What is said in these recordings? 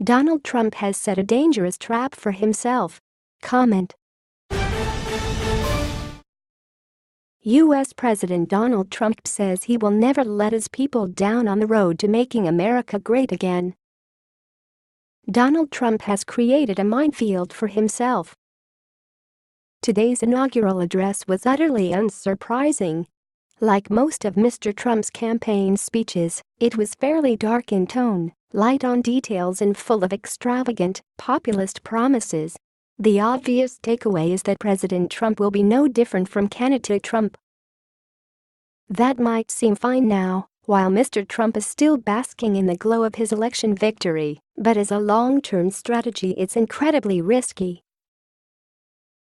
Donald Trump has set a dangerous trap for himself. Comment. U.S. President Donald Trump says he will never let his people down on the road to making America great again. Donald Trump has created a minefield for himself. Today's inaugural address was utterly unsurprising. Like most of Mr. Trump's campaign speeches, it was fairly dark in tone, light on details and full of extravagant, populist promises. The obvious takeaway is that President Trump will be no different from candidate Trump. That might seem fine now, while Mr. Trump is still basking in the glow of his election victory, but as a long-term strategy it's incredibly risky.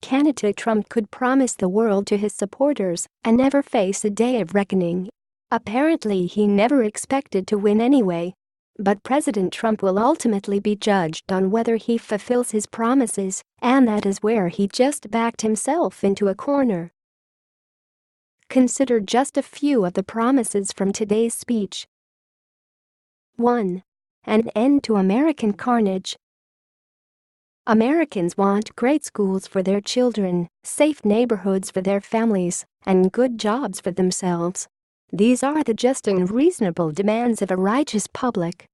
Candidate Trump could promise the world to his supporters and never face a day of reckoning. Apparently he never expected to win anyway. But President Trump will ultimately be judged on whether he fulfills his promises, and that is where he just backed himself into a corner. Consider just a few of the promises from today's speech. 1. An end to American carnage. Americans want great schools for their children, safe neighborhoods for their families, and good jobs for themselves. These are the just and reasonable demands of a righteous public.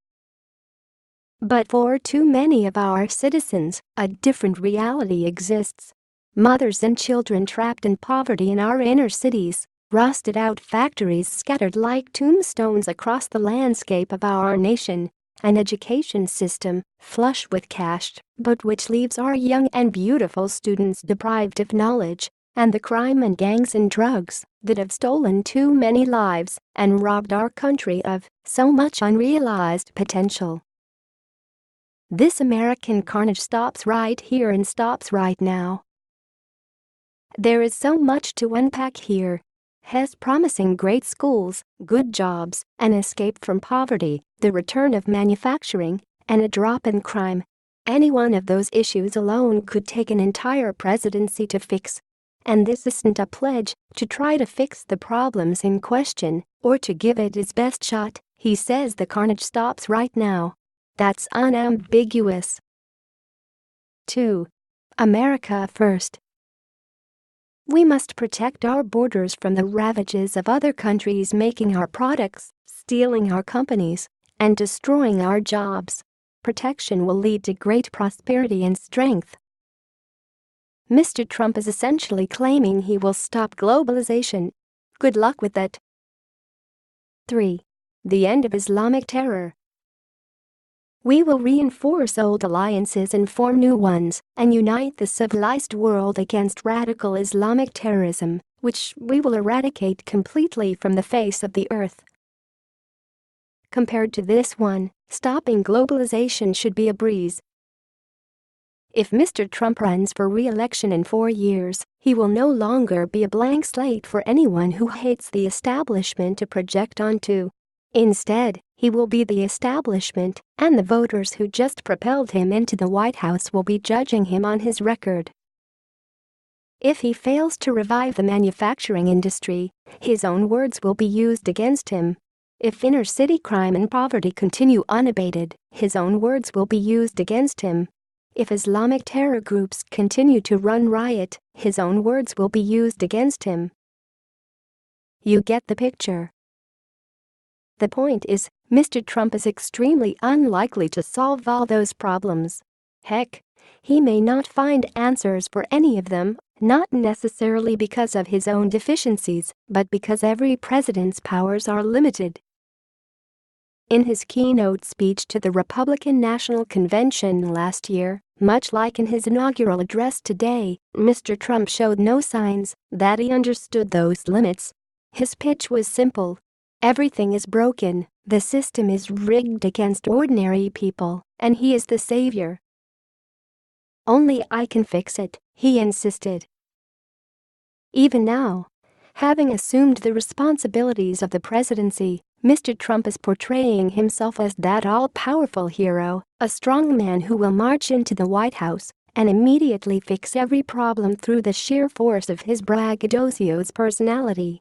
But for too many of our citizens, a different reality exists. Mothers and children trapped in poverty in our inner cities, rusted-out factories scattered like tombstones across the landscape of our nation, an education system flush with cash but which leaves our young and beautiful students deprived of knowledge, and the crime and gangs and drugs that have stolen too many lives and robbed our country of so much unrealized potential. This American carnage stops right here and stops right now. There is so much to unpack here. His promising great schools, good jobs, an escape from poverty, the return of manufacturing, and a drop in crime. Any one of those issues alone could take an entire presidency to fix. And this isn't a pledge to try to fix the problems in question or to give it its best shot. He says the carnage stops right now. That's unambiguous. 2. America first. We must protect our borders from the ravages of other countries making our products, stealing our companies, and destroying our jobs. Protection will lead to great prosperity and strength. Mr. Trump is essentially claiming he will stop globalization. Good luck with that. 3. The end of Islamic terror. We will reinforce old alliances and form new ones and unite the civilized world against radical Islamic terrorism, which we will eradicate completely from the face of the earth. Compared to this one, stopping globalization should be a breeze. If Mr. Trump runs for re-election in 4 years, he will no longer be a blank slate for anyone who hates the establishment to project onto. Instead, he will be the establishment, and the voters who just propelled him into the White House will be judging him on his record. If he fails to revive the manufacturing industry, his own words will be used against him. If inner-city crime and poverty continue unabated, his own words will be used against him. If Islamic terror groups continue to run riot, his own words will be used against him. You get the picture. The point is, Mr. Trump is extremely unlikely to solve all those problems. Heck, he may not find answers for any of them, not necessarily because of his own deficiencies, but because every president's powers are limited. In his keynote speech to the Republican National Convention last year, much like in his inaugural address today, Mr. Trump showed no signs that he understood those limits. His pitch was simple. Everything is broken, the system is rigged against ordinary people, and he is the savior. Only I can fix it, he insisted. Even now, having assumed the responsibilities of the presidency, Mr. Trump is portraying himself as that all-powerful hero, a strong man who will march into the White House and immediately fix every problem through the sheer force of his braggadocio's personality.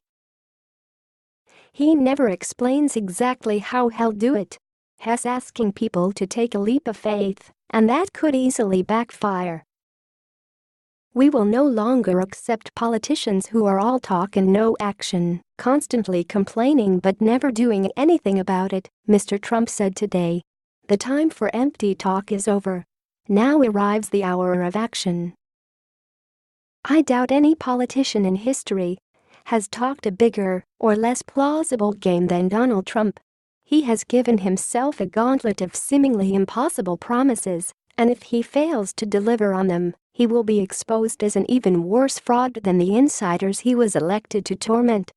He never explains exactly how he'll do it. Hess asking people to take a leap of faith, and that could easily backfire. We will no longer accept politicians who are all talk and no action, constantly complaining but never doing anything about it, Mr. Trump said today. The time for empty talk is over. Now arrives the hour of action. I doubt any politician in history has talked a bigger or less plausible game than Donald Trump. He has given himself a gauntlet of seemingly impossible promises, and if he fails to deliver on them, he will be exposed as an even worse fraud than the insiders he was elected to torment.